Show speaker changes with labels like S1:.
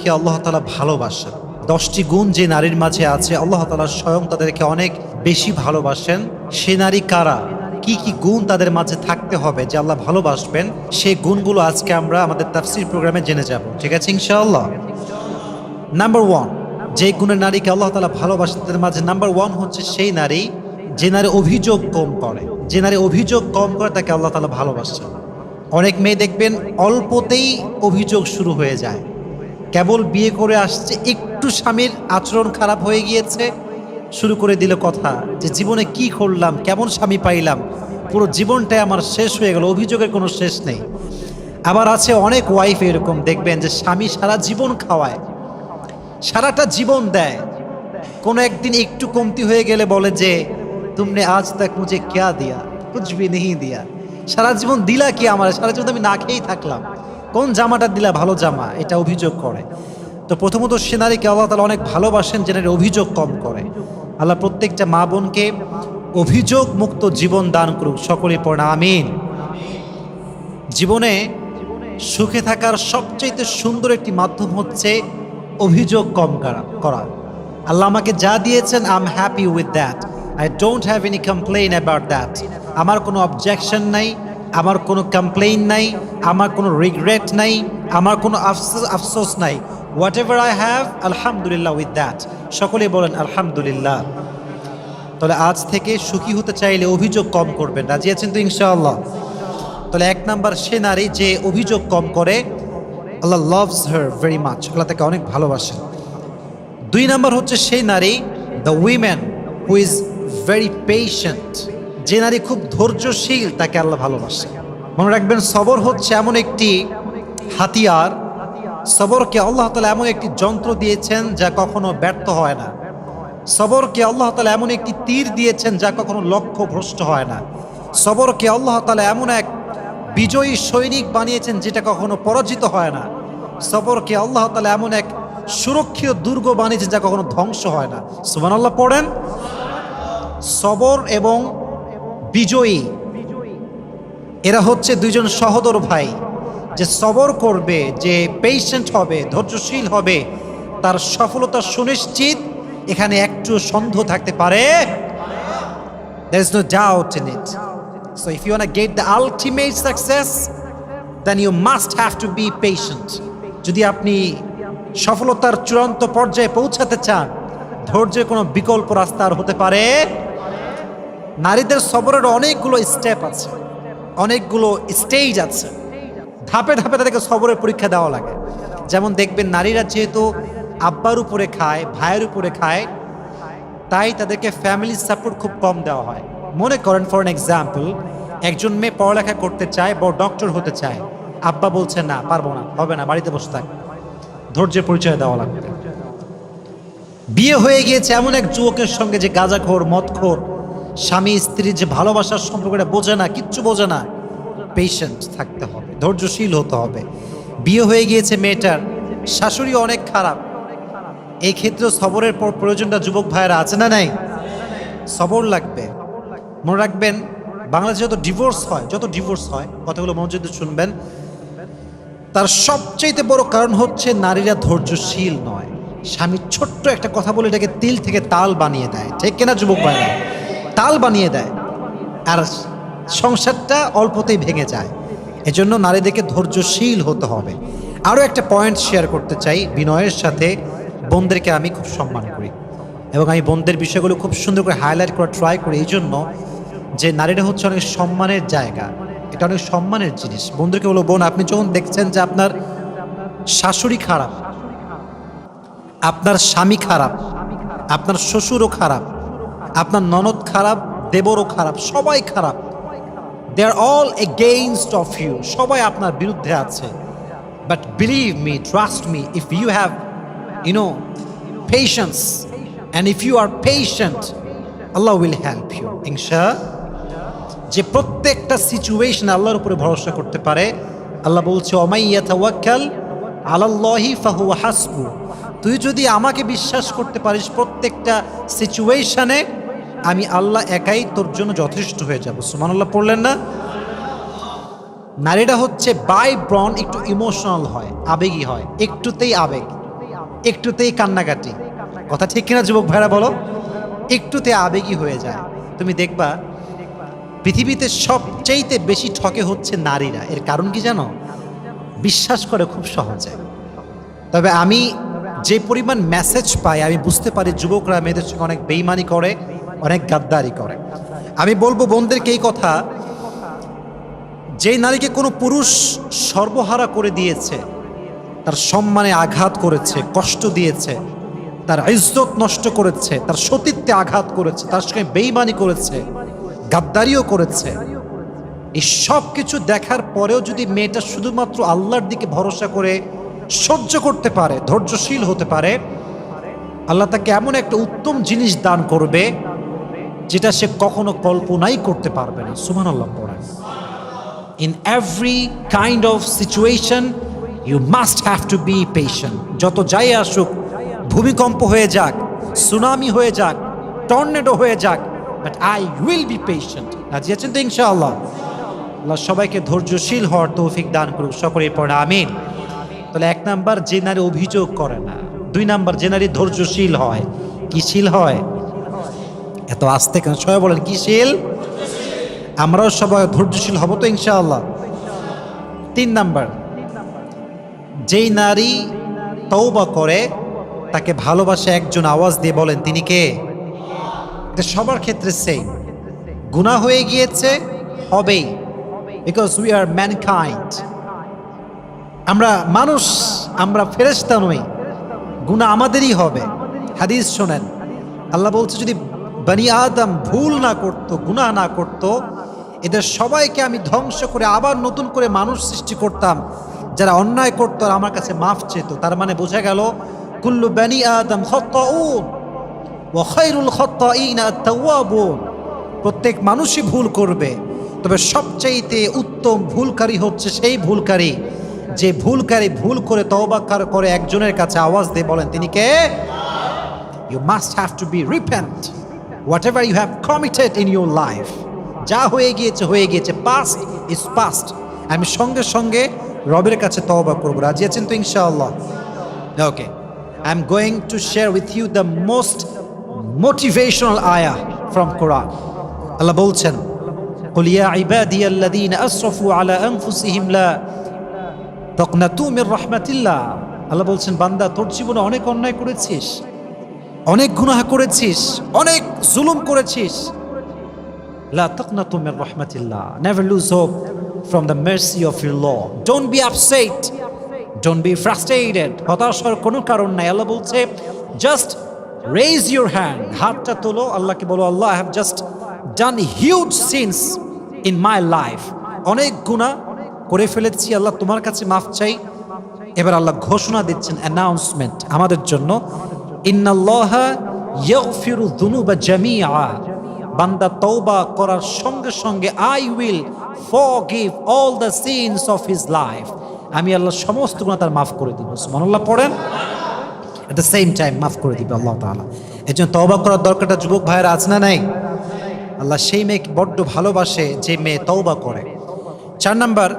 S1: কে আল্লাহ তাআলা ভালোবাসেন। 10টি গুণ যে নারীর মাঝে আছে আল্লাহ তাআলা স্বয়ং তাদেরকে অনেক বেশি ভালোবাসেন। সে নারী কারা, কি কি গুণ তাদের মাঝে থাকতে হবে যে আল্লাহ ভালোবাসবেন, সেই গুণগুলো আজকে আমরা আমাদের তাফসীর প্রোগ্রামে জেনে যাব। ঠিক আছে ইনশাআল্লাহ। নাম্বার 1, যে গুণের নারীকে আল্লাহ তাআলা ভালোবাসেন তাদের মাঝে নাম্বার 1 হচ্ছে সেই নারী যে নারী অভিযোগ কম করে। যে নারী অভিযোগ কম করে তাকে আল্লাহ তাআলা ভালোবাসেন। অনেক মেয়ে দেখবেন অল্পতেই অভিযোগ শুরু হয়ে যায়। কেবল বিয়ে করে আসছে, একটু স্বামীর আচরণ খারাপ হয়ে গিয়েছে, শুরু করে দিল কথা যে জীবনে কি করলাম, কেমন স্বামী পাইলাম, পুরো জীবনটাই আমার শেষ হয়ে গেল, অভিযোগের কোনো শেষ নেই। আবার আছে অনেক ওয়াইফ এরকম দেখবেন যে স্বামী সারা জীবন খাওয়ায়, সারাটা জীবন দেয়, কোনো একদিন একটু কমতি হয়ে গেলে বলে যে তুমনে আজ তক মুঝে ক্যা দিয়া, কুছ ভি নেহি দিয়া। সারা জীবন দিলা কি আমার, সারা জীবন আমি না খেয়েই থাকলাম, কোন জামাটা দিলা ভালো জামা, এটা অভিযোগ করে। তো প্রথমত সে নারীকে আল্লাহ তাআলা অনেক ভালোবাসেন যে নারী অভিযোগ কম করে। আল্লাহ প্রত্যেকটা মা বোনকে অভিযোগ মুক্ত জীবন দান করুক, সকলে পড়া আমিন। জীবনে সুখে থাকার সবচেয়ে সুন্দর একটি মাধ্যম হচ্ছে অভিযোগ কম করা। আল্লাহ আমাকে যা দিয়েছেন I am happy with that, I don't have any complain about that. আমার কোনো অবজেকশন নাই, আমার কোনো কমপ্লেইন নাই, আমার কোনো রিগ্রেট নাই, আমার কোনো আফসোস নাই। হোয়াট এভার আই হ্যাভ আলহামদুলিল্লাহ উইথ দ্যাট। সকলেই বলেন আলহামদুলিল্লাহ। তাহলে আজ থেকে সুখী হতে চাইলে অভিযোগ কম করবেন, রাজি আছেন তো ইনশাআল্লাহ? তাহলে 1 নাম্বার সে নারী যে অভিযোগ কম করে, আল্লাহ লাভস হার ভেরি মাচ, আল্লাহ তাকে অনেক ভালোবাসেন। 2 নাম্বার হচ্ছে সেই নারী the women who is very patient, যে নারী খুব ধৈর্যশীল তাকে আল্লাহ ভালোবাসে। মনে রাখবেন সবর হচ্ছে এমন একটি হাতিয়ার, সবরকে আল্লাহ তাআলা এমন একটি যন্ত্র দিয়েছেন যা কখনো ব্যর্থ হয় না। সবরকে আল্লাহ তাআলা এমন একটি তীর দিয়েছেন যা কখনো লক্ষ্য ভ্রষ্ট হয় না। সবরকে আল্লাহ তাআলা এমন এক বিজয়ী সৈনিক বানিয়েছেন যেটা কখনো পরাজিত হয় না। সবরকে আল্লাহ তাআলা এমন এক সুরক্ষিত দুর্গ বানিয়েছেন যা কখনো ধ্বংস হয় না। সুবহানাল্লাহ পড়েন। সবর এবং বিজয়ী এরা হচ্ছে দুইজন সহোদর ভাই। যে সবর করবে, যে পেশেন্ট হবে, ধৈর্যশীল হবে, তার সফলতা সুনিশ্চিত, এখানে একটু সন্দেহ থাকতে পারে। There is no doubt in it. So if you want to get the ultimate success, then you must have to be patient. যদি আপনি সফলতার চূড়ান্ত পর্যায়ে পৌঁছাতে চান, ধৈর্যের কোনো বিকল্প রাস্তা আর হতে পারে। নারীদের সবরের অনেকগুলো স্টেপ আছে, অনেকগুলো স্টেজ আছে, ধাপে ধাপে তাদেরকে সবরের পরীক্ষা দেওয়া লাগে। যেমন দেখবেন নারীরা যেহেতু আব্বার উপরে খায়, ভাইয়ের উপরে খায়, তাই তাদেরকে ফ্যামিলি সাপোর্ট খুব কম দেওয়া হয়। মনে করেন ফর অ্যান এক্সাম্পল, একজন মেয়ে পড়ালেখা করতে চায়, বড় ডক্টর হতে চায়, আব্বা বলছে না পারবো না, হবে না, বাড়িতে বসে থাক। ধৈর্যের পরিচয় দেওয়া লাগবে। বিয়ে হয়ে গিয়েছে এমন এক যুবকের সঙ্গে যে গাঁজাখোর, মদখোর, স্বামী স্ত্রীর যে ভালোবাসার সম্পর্কটা বোঝে না, কিচ্ছু বোঝে না। পেশেন্ট থাকতে হবে, ধৈর্যশীল হতে হবে। বিয়ে হয়ে গিয়েছে মেয়েটার, শাশুড়ি অনেক খারাপ, এই ক্ষেত্রে সবরের প্রয়োজনটা যুবক ভাইয়েরা আছে না নাই? সবর লাগবে। মনে রাখবেন বাংলাদেশে যত ডিভোর্স হয়, কথাগুলো মনোযোগ দিয়ে শুনবেন, তার সবচেয়ে বড় কারণ হচ্ছে নারীরা ধৈর্যশীল নয়। স্বামী ছোট্ট একটা কথা বলে এটাকে তিল থেকে তাল বানিয়ে দেয়, ঠিক কিনা যুবক ভাইরা? তাল বানিয়ে দেয়, আর সংসারটা অল্পতেই ভেঙে যায়। এজন্য নারীদেরকে ধৈর্যশীল হতে হবে। আরও একটা পয়েন্ট শেয়ার করতে চাই বিনয়ের সাথে। বোনদেরকে আমি খুব সম্মান করি এবং আমি বোনদের বিষয়গুলো খুব সুন্দর করে হাইলাইট করা ট্রাই করি, এই জন্য যে নারীরা হচ্ছে অনেক সম্মানের জায়গা, এটা অনেক সম্মানের জিনিস। বোনদেরকে বলো, বোন আপনি যখন দেখছেন যে আপনার শাশুড়ি খারাপ, আপনার স্বামী খারাপ, আপনার শ্বশুরও খারাপ, আপনার ননদ খারাপ, দেবরও খারাপ, সবাই খারাপ, they are all against of you, সবাই আপনার বিরুদ্ধে আছে। But believe me, trust me, if you have patience, and if you are patient, Allah will help you যে প্রত্যেকটা সিচুয়েশন আল্লাহর উপরে ভরসা করতে পারে। আল্লাহ বলছে ওমাই ইয়াতাওয়াক্কাল আলাল্লাহি ফাহুয়া হাসবু, তুই যদি আমাকে বিশ্বাস করতে পারিস প্রত্যেকটা সিচুয়েশনে, আমি আল্লাহ একাই তোর জন্য যথেষ্ট হয়ে যাব। সুবহানাল্লাহ পড়লেন না? নারীরা হচ্ছে বাই ব্রন একটু ইমোশনাল হয়, আবেগী হয়, একটুতেই আবেগ। একটুতেই কান্নাকাটি। কথা ঠিক কিনা যুবক ভাইরা বলো? একটুতে আবেগী হয়ে যায়। তুমি দেখবা পৃথিবীতে সবচাইতে বেশি ঠকে হচ্ছে নারীরা। এর কারণ কি জানো? বিশ্বাস করে খুব সহজে। তবে আমি যে পরিমাণ মেসেজ পাই, আমি বুঝতে পারি যুবকরা মেয়েদের সঙ্গে অনেক বেইমানি করে, অনেক গাদ্দারি করে। আমি বলবো বোনদেরকে এই কথা, যে নারীকে কোনো পুরুষ সর্বহারা করে দিয়েছে, তার সম্মানে আঘাত করেছে, কষ্ট দিয়েছে, তার ইজ্জত নষ্ট করেছে, তার সতীত্বে আঘাত করেছে, তার সঙ্গে বেইমানি করেছে, গাদ্দারিও করেছে, এই সব কিছু দেখার পরেও যদি মেয়েটা শুধুমাত্র আল্লাহর দিকে ভরসা করে সহ্য করতে পারে, ধৈর্যশীল হতে পারে, আল্লাহ তাকে এমন একটা উত্তম জিনিস দান করবে যেটা সে কখনো কল্পনাই করতে পারবে না। সুবহানাল্লাহ পড়েন। In every kind of situation you must have to be patient. যত যাই আসুক, ভূমিকম্প হয়ে যাক, সুনামি হয়ে যাক, টর্নেডো হয়ে যাক, but I will be patient. রাজি আছেন তো ইনশাআল্লাহ? আল্লাহ সবাইকে ধৈর্যশীল হওয়ার তৌফিক দান করুক, সকলে পড়ে আমিন। তাহলে 1 নাম্বার, যে নারী অভিযোগ করে না। 2 নাম্বার, যে নারী ধৈর্যশীল হয়। কি শীল হয়? এত আস্তে কেন? সবাই বলেন কি শীল? আমরাও সবাই ধৈর্যশীল হব তো ইনশাআল্লাহ। 3 নাম্বার, যেই নারী তওবা করে তাকে ভালোবাসে একজন, আওয়াজ দিয়ে বলেন তিনি কে? এটা সবার ক্ষেত্রে সেম। গুনাহ হয়ে গিয়েছে, হবেই, বিকজ উই আর ম্যানকাইন্ড। আমরা মানুষ, আমরা ফেরেশতা নই, গুনাহ আমাদেরই হবে। হাদিস শোনেন, আল্লাহ বলছে যদি বনি আদম ভুল না করত, গুনাহ না করত, এদের সবাইকে আমি ধ্বংস করে আবার নতুন করে মানুষ সৃষ্টি করতাম যারা অন্যায় করতো আর আমার কাছে মাফ চেত। তার মানে বোঝা গেল কুল্লু বনি আদম খাত্তাউন ওয়া খায়রুল খাত্তাইনা আত-তাওয়াবুন। প্রত্যেক মানুষই ভুল করবে, তবে সবচাইতে উত্তম ভুলকারী হচ্ছে সেই ভুলকারী যে ভুল করে তওবা করে একজনের কাছে আওয়াজ দিয়ে বলেন তিনি কে? You must have to be repent whatever you have committed in your life. যা হয়ে গিয়েছে হয়ে গিয়েছে, past is past। আমি সঙ্গে সঙ্গে রবের কাছে তওবা করব। রাজি আছেন তো ইনশাআল্লাহ? ওকে, I am going to share with you the most motivational ayah from Quran. আল্লাহ বলছেন, قل يا عبادي الذين أسرفوا على أنفسهم لا تقنطوا من رحمة الله। আল্লাহ বলছেন, বান্দা তোর জীবনে অনেক অন্যায় করেছিস, অনেক গুনাহ করেছিস, অনেক জুলুম করেছিস, লা তাকনাতু Mir রাহমাতিল্লাহ, never lose hope from the mercy of your Lord. Don't be upset, don't be frustrated, হতাশ হওয়ার কোনো কারণ নাই। আল্লাহ বলছে just raise your hand, হাতটা তোলো, আল্লাহকে বলো আল্লাহ I have just done huge sins in my life, অনেক গুনাহ করে ফেলেছি, আল্লাহ তোমার কাছে মাফ চাই। এবার আল্লাহ ঘোষণা দিচ্ছেন, অ্যানাউন্সমেন্ট আমাদের জন্য, ইন্নাল্লাহা ইয়াগফিরু যুনুবা জামিআ, বান্দা তওবা করার সঙ্গে সঙ্গে I will forgive all the sins of his life, আমি আল্লাহ সমস্ত গুনাহ তার মাফ করে দিব। সুবহানাল্লাহ পড়েন। এট দ্য সেম টাইম মাফ করে দিবে আল্লাহ তাআলা। এজন্য তওবা করার দরকারটা যুবক ভাইয়েরা আছে না নাই? আল্লাহ সেই মেয়েকে বড্ড ভালোবাসে যে মেয়ে তওবা করে। 4 নাম্বার,